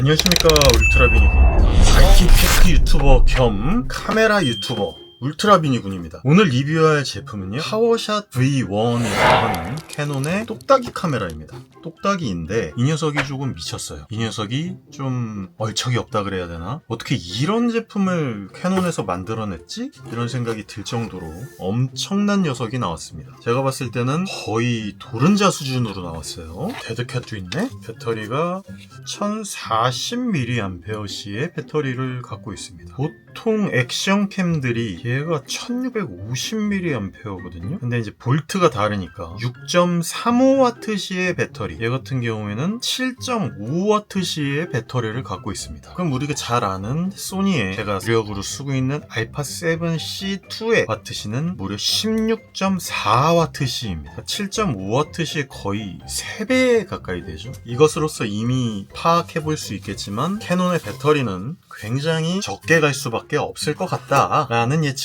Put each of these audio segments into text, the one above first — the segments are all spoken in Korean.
안녕하십니까, 울트라비니군입니다. IT 테크 유튜버 겸 카메라 유튜버 울트라비니군입니다. 오늘 리뷰할 제품은요, 파워샷 V1이라고 하는 캐논의 똑딱이 카메라입니다. 똑딱이인데 이 녀석이 조금 미쳤어요. 이 녀석이 좀 얼척이 없다 그래야 되나? 어떻게 이런 제품을 캐논에서 만들어냈지? 이런 생각이 들 정도로 엄청난 녀석이 나왔습니다. 제가 봤을 때는 거의 도른자 수준으로 나왔어요. 데드캣도 있네? 배터리가 1040mAh의 배터리를 갖고 있습니다. 보통 액션캠들이 얘가 1650mAh거든요. 근데 이제 볼트가 다르니까 6.35W의 배터리, 얘 같은 경우에는 7.5W의 배터리를 갖고 있습니다. 그럼 우리가 잘 아는 소니의 제가 주력으로 쓰고 있는 알파7C2의 와트시는 무려 16.4W입니다. 7.5W의 거의 3배 가까이 되죠. 이것으로서 이미 파악해 볼 수 있겠지만 캐논의 배터리는 굉장히 적게 갈 수밖에 없을 것 같다라는 예측입니다.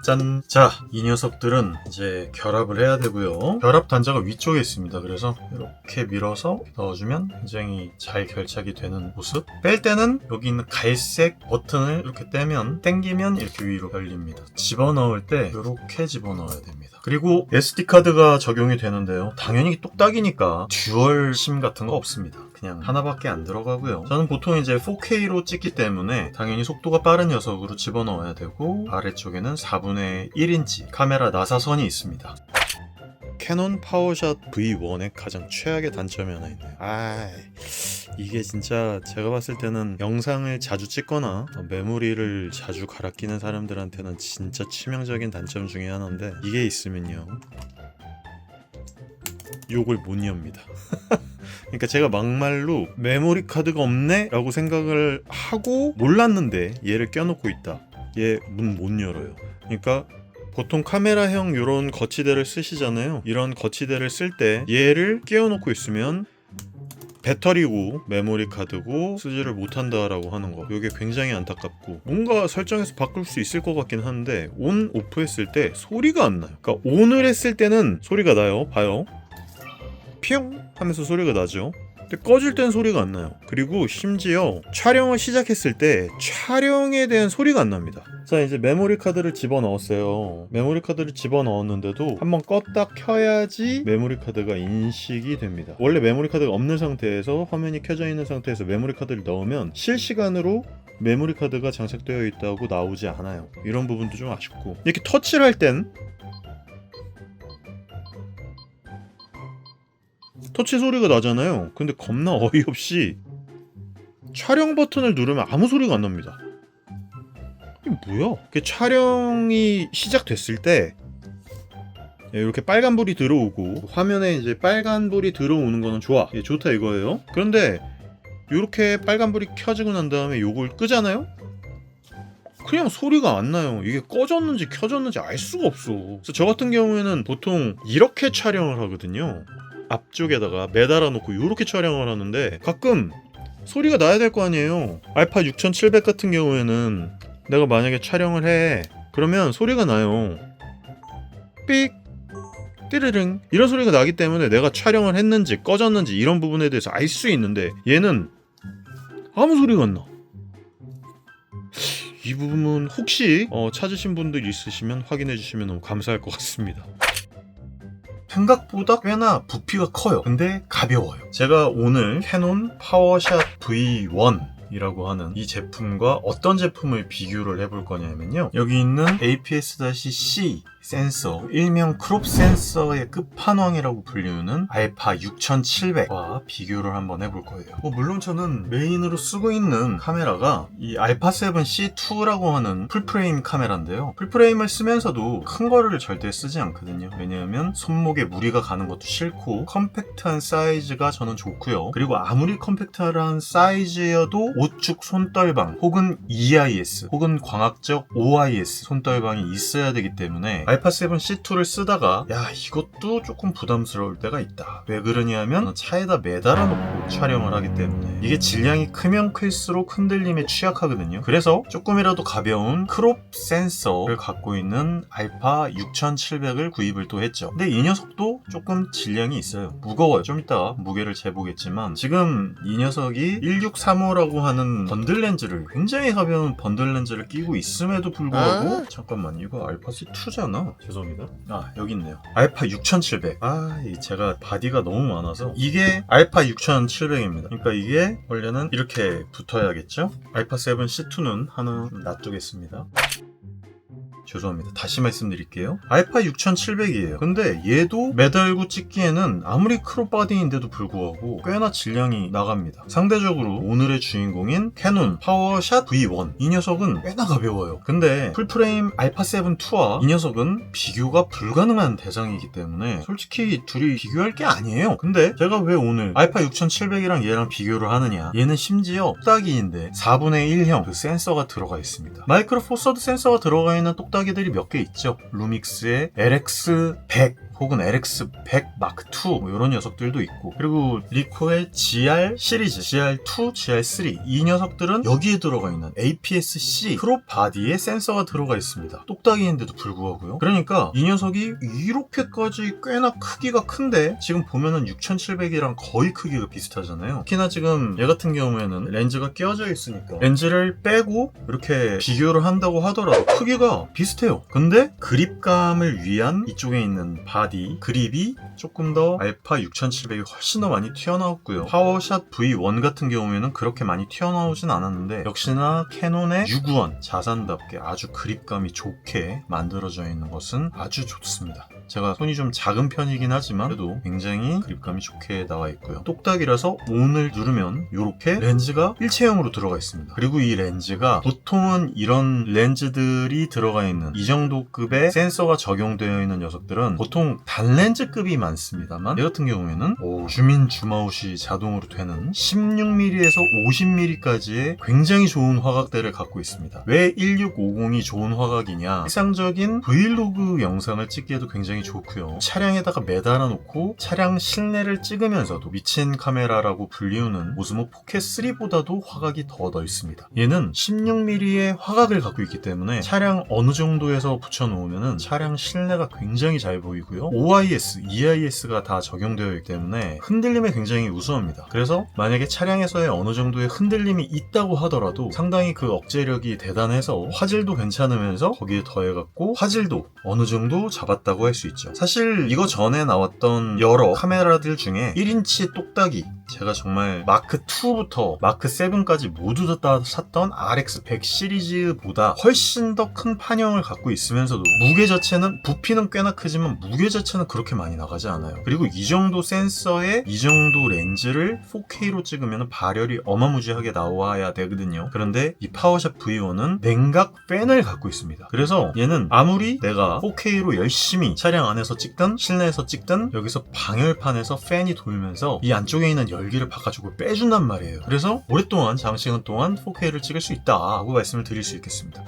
짠짠. 자, 이 녀석들은 이제 결합을 해야 되고요. 결합 단자가 위쪽에 있습니다. 그래서 이렇게 밀어서 넣어주면 굉장히 잘 결착이 되는 모습. 뺄 때는 여기 있는 갈색 버튼을 이렇게 당기면 이렇게 위로 열립니다. 집어넣을 때 이렇게 집어넣어야 됩니다. 그리고 SD카드가 적용이 되는데요. 당연히 똑딱이니까 듀얼 심 같은 거 없습니다. 그냥 하나밖에 안 들어가고요. 저는 보통 이제 4K로 찍기 때문에 당연히 속도가 빠른 녀석으로 집어넣어야 되고, 아래쪽에는 4분의 1인치 카메라 나사선이 있습니다. 캐논 파워샷 V1의 가장 최악의 단점이 하나 있네요. 이게 진짜 제가 봤을 때는 영상을 자주 찍거나 메모리를 자주 갈아 끼는 사람들한테는 진짜 치명적인 단점 중에 하나인데, 이게 있으면요, 욕을 못 엽니다. 그러니까 제가 막말로 메모리 카드가 없네? 라고 생각을 하고 몰랐는데 얘를 껴놓고 있다. 얘 문 못 열어요. 그러니까 보통 카메라형 이런 거치대를 쓰시잖아요. 이런 거치대를 쓸 때 얘를 끼워놓고 있으면 배터리고 메모리 카드고 쓰지를 못한다라고 하는 거, 이게 굉장히 안타깝고, 뭔가 설정해서 바꿀 수 있을 것 같긴 한데 온, 오프 했을 때 소리가 안 나요. 그러니까 온을 했을 때는 소리가 나요. 봐요. 피용 하면서 소리가 나죠. 근데 꺼질 땐 소리가 안 나요. 그리고 심지어 촬영을 시작했을 때 촬영에 대한 소리가 안 납니다. 자, 이제 메모리 카드를 집어넣었어요. 메모리 카드를 집어넣었는데도 한번 껐다 켜야지 메모리 카드가 인식이 됩니다. 원래 메모리 카드가 없는 상태에서, 화면이 켜져 있는 상태에서 메모리 카드를 넣으면 실시간으로 메모리 카드가 장착되어 있다고 나오지 않아요. 이런 부분도 좀 아쉽고, 이렇게 터치를 할 땐 터치 소리가 나잖아요. 근데 겁나 어이없이 촬영 버튼을 누르면 아무 소리가 안 납니다. 이게 뭐야? 촬영이 시작됐을 때 이렇게 빨간불이 들어오고, 화면에 이제 빨간불이 들어오는 거는 좋아, 좋다 이거예요. 그런데 이렇게 빨간불이 켜지고 난 다음에 요걸 끄잖아요? 그냥 소리가 안 나요. 이게 꺼졌는지 켜졌는지 알 수가 없어. 그래서 저 같은 경우에는 보통 이렇게 촬영을 하거든요. 앞쪽에다가 매달아 놓고 이렇게 촬영을 하는데 가끔 소리가 나야 될 거 아니에요. 알파 6700 같은 경우에는 내가 만약에 촬영을 해, 그러면 소리가 나요. 삑 띠르릉 이런 소리가 나기 때문에 내가 촬영을 했는지 꺼졌는지 이런 부분에 대해서 알 수 있는데, 얘는 아무 소리가 안 나. 이 부분 혹시 찾으신 분들 있으시면 확인해 주시면 너무 감사할 것 같습니다. 생각보다 꽤나 부피가 커요. 근데 가벼워요. 제가 오늘 캐논 파워샷 V1 이라고 하는 이 제품과 어떤 제품을 비교를 해볼 거냐면요, 여기 있는 APS-C 센서, 일명 크롭 센서의 끝판왕이라고 불리우는 알파 6700과 비교를 한번 해볼 거예요. 물론 저는 메인으로 쓰고 있는 카메라가 이 알파7C2라고 하는 풀프레임 카메라인데요, 풀프레임을 쓰면서도 큰 거를 절대 쓰지 않거든요. 왜냐하면 손목에 무리가 가는 것도 싫고 컴팩트한 사이즈가 저는 좋고요. 그리고 아무리 컴팩트한 사이즈여도 우측 손떨방 혹은 EIS 혹은 광학적 OIS 손떨방이 있어야 되기 때문에 알파7C2를 쓰다가 이것도 조금 부담스러울 때가 있다. 왜 그러냐면 차에다 매달아 놓고 촬영을 하기 때문에 이게 질량이 크면 클수록 흔들림에 취약하거든요. 그래서 조금이라도 가벼운 크롭 센서를 갖고 있는 알파 6700을 구입을 또 했죠. 근데 이 녀석도 조금 질량이 있어요. 무거워요. 좀 이따 무게를 재보겠지만 지금 이 녀석이 1635라고 하는 번들 렌즈를, 굉장히 가벼운 번들 렌즈를 끼고 있음에도 불구하고 잠깐만, 이거 알파 C2잖아. 죄송합니다. 여기 있네요. 알파 6700. 제가 바디가 너무 많아서 이게 알파 6700입니다. 그러니까 이게 원래는 이렇게 붙어야겠죠? 알파 7 C2는 하나 좀 놔두겠습니다. 죄송합니다. 다시 말씀드릴게요. 알파 6700이에요. 근데 얘도 매달고 찍기에는 아무리 크롭 바디인데도 불구하고 꽤나 질량이 나갑니다. 상대적으로 오늘의 주인공인 캐논 파워샷 V1, 이 녀석은 꽤나 가벼워요. 근데 풀프레임 알파 7-2와 이 녀석은 비교가 불가능한 대상이기 때문에 솔직히 둘이 비교할 게 아니에요. 근데 제가 왜 오늘 알파 6700이랑 얘랑 비교를 하느냐, 얘는 심지어 똑딱이인데 4분의 1형 그 센서가 들어가 있습니다. 마이크로 포 서드 센서가 들어가 있는 똑딱이들이 몇 개 있죠. 루믹스의 LX100 혹은 LX100 마크2 이런 녀석들도 있고, 그리고 리코의 GR 시리즈, GR2, GR3 이 녀석들은 여기에 들어가 있는 APS-C 크롭 바디에 센서가 들어가 있습니다. 똑딱이인데도 불구하고요. 그러니까 이 녀석이 이렇게까지 꽤나 크기가 큰데 지금 보면은 6700이랑 거의 크기가 비슷하잖아요. 특히나 지금 얘 같은 경우에는 렌즈가 끼워져 있으니까 렌즈를 빼고 이렇게 비교를 한다고 하더라도 크기가 비슷해요. 근데 그립감을 위한 이쪽에 있는 바디 그립이 조금 더 알파 6700이 훨씬 더 많이 튀어나왔고요. 파워샷 V1 같은 경우에는 그렇게 많이 튀어나오진 않았는데 역시나 캐논의 유구한 자산답게 아주 그립감이 좋게 만들어져 있는 것은 아주 좋습니다. 제가 손이 좀 작은 편이긴 하지만 그래도 굉장히 그립감이 좋게 나와 있고요. 똑딱이라서 온을 누르면 이렇게 렌즈가 일체형으로 들어가 있습니다. 그리고 이 렌즈가 보통은 이런 렌즈들이 들어가 있는 이 정도 급의 센서가 적용되어 있는 녀석들은 보통 단렌즈급이 많습니다만 얘 같은 경우에는 줌인 줌아웃이 자동으로 되는 16mm에서 50mm까지의 굉장히 좋은 화각대를 갖고 있습니다. 왜 1650이 좋은 화각이냐, 일상적인 브이로그 영상을 찍기에도 굉장히 좋고요. 차량에다가 매달아 놓고 차량 실내를 찍으면서도 미친 카메라라고 불리우는 오즈모 포켓 3보다도 화각이 더 넓습니다. 얘는 16mm의 화각을 갖고 있기 때문에 차량 어느 정도에서 붙여놓으면 차량 실내가 굉장히 잘 보이고요. OIS, EIS가 다 적용되어 있기 때문에 흔들림에 굉장히 우수합니다. 그래서 만약에 차량에서의 어느 정도의 흔들림이 있다고 하더라도 상당히 그 억제력이 대단해서 화질도 괜찮으면서 거기에 더해갖고 화질도 어느 정도 잡았다고 할 수 있죠. 사실 이거 전에 나왔던 여러 카메라들 중에 1인치 똑딱이, 제가 정말 마크2부터 마크7까지 모두 다 샀던 RX100 시리즈보다 훨씬 더 큰 판형을 갖고 있으면서도 무게 자체는, 부피는 꽤나 크지만 무게 자체는 그렇게 많이 나가지 않아요. 그리고 이 정도 센서에 이 정도 렌즈를 4K로 찍으면 발열이 어마무지하게 나와야 되거든요. 그런데 이 파워샷 V1은 냉각 팬을 갖고 있습니다. 그래서 얘는 아무리 내가 4K로 열심히 차량 안에서 찍든 실내에서 찍든 여기서 방열판에서 팬이 돌면서 이 안쪽에 있는 열기를 바꿔주고 빼준단 말이에요. 그래서 오랫동안, 장시간 동안 4K를 찍을 수 있다고 말씀을 드릴 수 있겠습니다.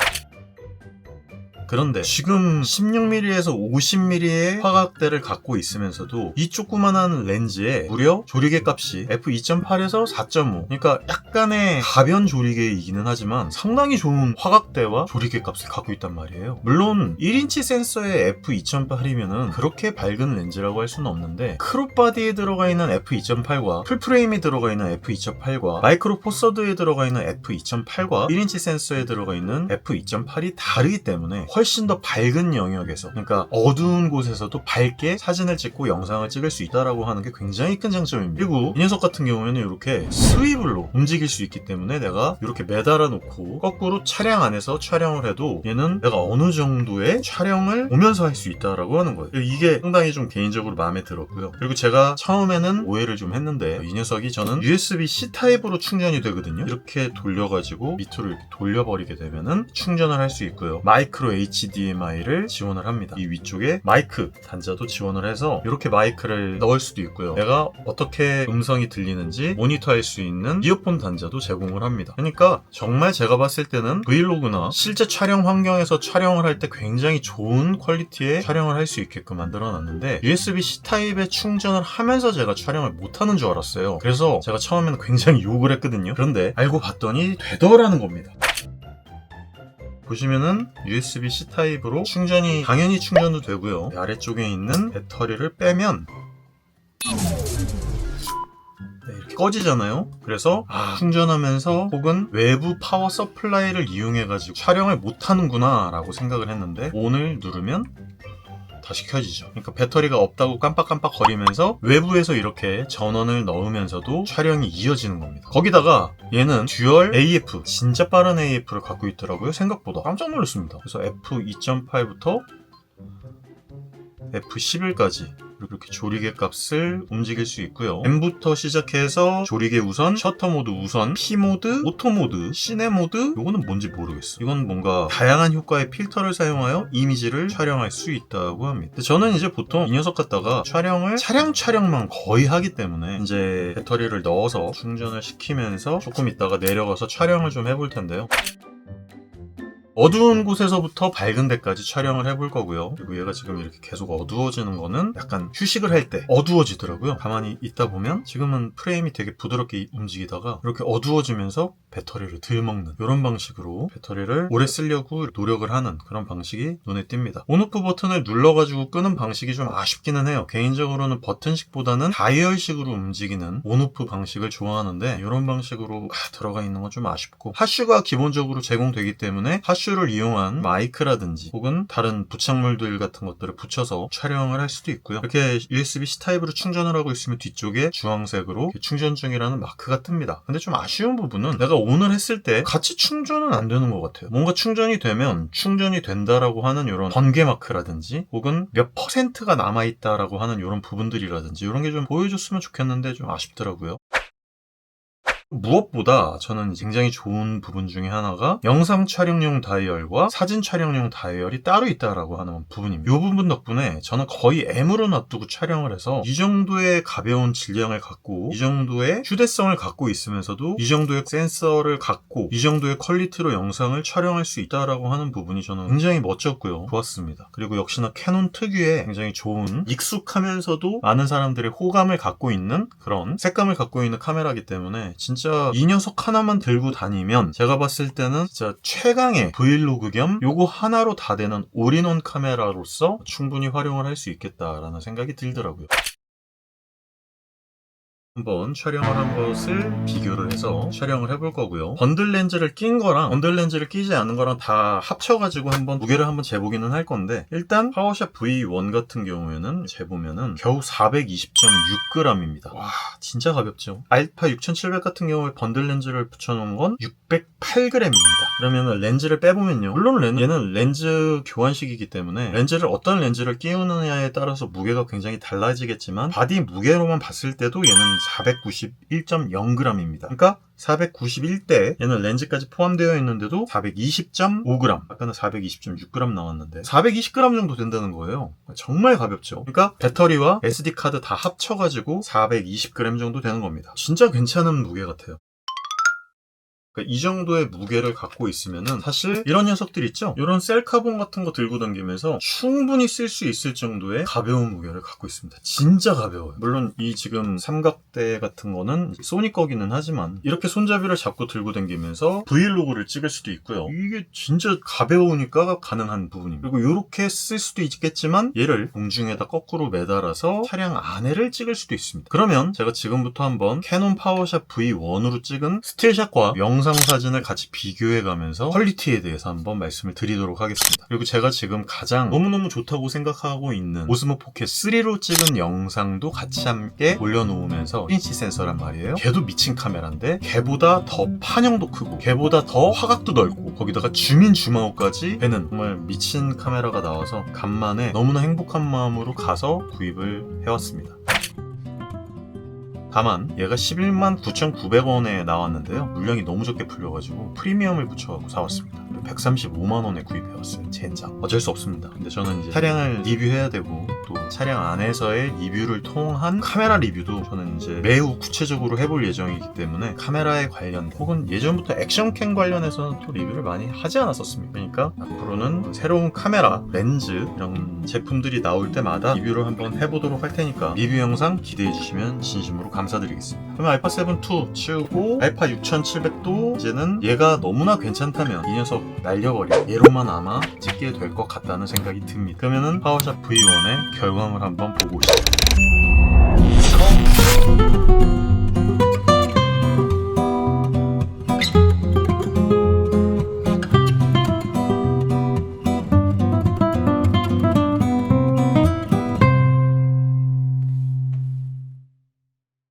그런데 지금 16mm에서 50mm의 화각대를 갖고 있으면서도 이 조그만한 렌즈에 무려 조리개 값이 f2.8에서 4.5, 그러니까 약간의 가변 조리개이기는 하지만 상당히 좋은 화각대와 조리개 값을 갖고 있단 말이에요. 물론 1인치 센서의 f2.8이면은 그렇게 밝은 렌즈라고 할 수는 없는데 크롭 바디에 들어가 있는 f2.8과 풀프레임에 들어가 있는 f2.8과 마이크로 포서드에 들어가 있는 f2.8과 1인치 센서에 들어가 있는 f2.8이 다르기 때문에 훨씬 더 밝은 영역에서, 그러니까 어두운 곳에서도 밝게 사진을 찍고 영상을 찍을 수 있다라고 하는 게 굉장히 큰 장점입니다. 그리고 이 녀석 같은 경우에는 이렇게 스위블로 움직일 수 있기 때문에 내가 이렇게 매달아 놓고 거꾸로 차량 안에서 촬영을 해도 얘는 내가 어느 정도의 촬영을 보면서 할 수 있다라고 하는 거예요. 이게 상당히 좀 개인적으로 마음에 들었고요. 그리고 제가 처음에는 오해를 좀 했는데 이 녀석이 저는 USB-C 타입으로 충전이 되거든요. 이렇게 돌려가지고 밑으로 이렇게 돌려버리게 되면은 충전을 할 수 있고요. 마이크로 HDMI를 지원을 합니다. 이 위쪽에 마이크 단자도 지원을 해서 이렇게 마이크를 넣을 수도 있고요. 내가 어떻게 음성이 들리는지 모니터할 수 있는 이어폰 단자도 제공을 합니다. 그러니까 정말 제가 봤을 때는 브이로그나 실제 촬영 환경에서 촬영을 할 때 굉장히 좋은 퀄리티의 촬영을 할 수 있게끔 만들어놨는데 USB-C 타입에 충전을 하면서 제가 촬영을 못하는 줄 알았어요. 그래서 제가 처음에는 굉장히 욕을 했거든요. 그런데 알고 봤더니 되더라는 겁니다. 보시면은 USB-C 타입으로 당연히 충전도 되고요. 아래쪽에 있는 배터리를 빼면 이렇게 꺼지잖아요. 그래서 충전하면서 혹은 외부 파워 서플라이를 이용해가지고 촬영을 못하는구나 라고 생각을 했는데 ON을 누르면 다시 켜지죠. 그러니까 배터리가 없다고 깜빡깜빡 거리면서 외부에서 이렇게 전원을 넣으면서도 촬영이 이어지는 겁니다. 거기다가 얘는 듀얼 AF, 진짜 빠른 AF를 갖고 있더라고요. 생각보다 깜짝 놀랐습니다. 그래서 F2.8부터 F11까지 이렇게 조리개 값을 움직일 수 있고요. M부터 시작해서 조리개 우선, 셔터 모드 우선, P 모드, 오토 모드, 시네 모드, 요거는 뭔지 모르겠어. 이건 뭔가 다양한 효과의 필터를 사용하여 이미지를 촬영할 수 있다고 합니다. 근데 저는 이제 보통 이 녀석 갖다가 촬영만 거의 하기 때문에 이제 배터리를 넣어서 충전을 시키면서 조금 있다가 내려가서 촬영을 좀 해볼 텐데요. 어두운 곳에서부터 밝은 데까지 촬영을 해볼 거고요. 그리고 얘가 지금 이렇게 계속 어두워지는 거는 약간 휴식을 할 때 어두워지더라고요. 가만히 있다 보면 지금은 프레임이 되게 부드럽게 움직이다가 이렇게 어두워지면서 배터리를 덜 먹는 이런 방식으로 배터리를 오래 쓰려고 노력을 하는 그런 방식이 눈에 띕니다. 온오프 버튼을 눌러가지고 끄는 방식이 좀 아쉽기는 해요. 개인적으로는 버튼식보다는 다이얼식으로 움직이는 온오프 방식을 좋아하는데 이런 방식으로 들어가 있는 건 좀 아쉽고 하슈가 기본적으로 제공되기 때문에 하슈를 이용한 마이크라든지 혹은 다른 부착물들 같은 것들을 붙여서 촬영을 할 수도 있고요. 이렇게 USB-C 타입으로 충전을 하고 있으면 뒤쪽에 주황색으로 충전 중이라는 마크가 뜹니다. 근데 좀 아쉬운 부분은 내가 ON을 했을 때 같이 충전은 안 되는 것 같아요. 뭔가 충전이 되면 충전이 된다라고 하는 이런 번개 마크라든지 혹은 몇 %가 남아있다라고 하는 이런 부분들이라든지 이런 게 좀 보여줬으면 좋겠는데 좀 아쉽더라고요. 무엇보다 저는 굉장히 좋은 부분 중에 하나가 영상 촬영용 다이얼과 사진 촬영용 다이얼이 따로 있다라고 하는 부분입니다. 이 부분 덕분에 저는 거의 M으로 놔두고 촬영을 해서 이 정도의 가벼운 질량을 갖고 이 정도의 휴대성을 갖고 있으면서도 이 정도의 센서를 갖고 이 정도의 퀄리티로 영상을 촬영할 수 있다라고 하는 부분이 저는 굉장히 멋졌고요. 좋았습니다. 그리고 역시나 캐논 특유의 굉장히 좋은 익숙하면서도 많은 사람들의 호감을 갖고 있는 그런 색감을 갖고 있는 카메라이기 때문에 진짜 이 녀석 하나만 들고 다니면 제가 봤을 때는 진짜 최강의 브이로그 겸 요거 하나로 다 되는 올인원 카메라로서 충분히 활용을 할 수 있겠다라는 생각이 들더라고요. 한번 촬영을 한 것을 비교를 해서 촬영을 해볼 거고요. 번들 렌즈를 낀 거랑 번들 렌즈를 끼지 않은 거랑 다 합쳐가지고 한번 무게를 한번 재보기는 할 건데 일단 파워샵 V1 같은 경우에는 재보면은 겨우 420.6g입니다. 와 진짜 가볍죠. 알파 6700 같은 경우에 번들 렌즈를 붙여놓은 건 608g입니다. 그러면 렌즈를 빼보면요. 물론 얘는 렌즈 교환식이기 때문에 어떤 렌즈를 끼우느냐에 따라서 무게가 굉장히 달라지겠지만 바디 무게로만 봤을 때도 얘는 491.0g입니다. 그러니까 491대 얘는 렌즈까지 포함되어 있는데도 420.5g 아까는 420.6g 나왔는데 420g 정도 된다는 거예요. 정말 가볍죠. 그러니까 배터리와 SD카드 다 합쳐가지고 420g 정도 되는 겁니다. 진짜 괜찮은 무게 같아요. 그러니까 이 정도의 무게를 갖고 있으면은 사실 이런 녀석들 있죠? 이런 셀카본 같은 거 들고 다니면서 충분히 쓸 수 있을 정도의 가벼운 무게를 갖고 있습니다. 진짜 가벼워요. 물론 이 지금 삼각대 같은 거는 소니 거기는 하지만 이렇게 손잡이를 잡고 들고 다니면서 브이로그를 찍을 수도 있고요. 이게 진짜 가벼우니까 가능한 부분입니다. 그리고 이렇게 쓸 수도 있겠지만 얘를 공중에다 거꾸로 매달아서 차량 안에를 찍을 수도 있습니다. 그러면 제가 지금부터 한번 캐논 파워샵 V1으로 찍은 스틸샷과 영상 사진을 같이 비교해가면서 퀄리티에 대해서 한번 말씀을 드리도록 하겠습니다. 그리고 제가 지금 가장 너무너무 좋다고 생각하고 있는 오스모 포켓 3로 찍은 영상도 같이 함께 올려놓으면서 1인치 센서란 말이에요. 걔도 미친 카메라인데 걔보다 더 판형도 크고 걔보다 더 화각도 넓고 거기다가 줌인 줌아웃까지 되는 정말 미친 카메라가 나와서 간만에 너무나 행복한 마음으로 가서 구입을 해왔습니다. 다만 얘가 119,900원에 나왔는데요. 물량이 너무 적게 풀려가지고 프리미엄을 붙여갖고 사왔습니다. 무려 135만 원에 구입해왔어요. 젠장. 어쩔 수 없습니다. 근데 저는 이제 차량을 리뷰해야 되고 또 차량 안에서의 리뷰를 통한 카메라 리뷰도 저는 이제 매우 구체적으로 해볼 예정이기 때문에 카메라에 관련된 혹은 예전부터 액션캠 관련해서는 또 리뷰를 많이 하지 않았었습니다. 그러니까 앞으로는 새로운 카메라, 렌즈 이런 제품들이 나올 때마다 리뷰를 한번 해보도록 할 테니까 리뷰 영상 기대해 주시면 진심으로 감사드리겠습니다. 그러면 알파 7 2 치우고 알파 6700도 이제는 얘가 너무나 괜찮다면 이 녀석 날려버려 얘로만 아마 찍게 될 것 같다는 생각이 듭니다. 그러면은 파워샵 V1의 결과물 한번 보고 오시죠.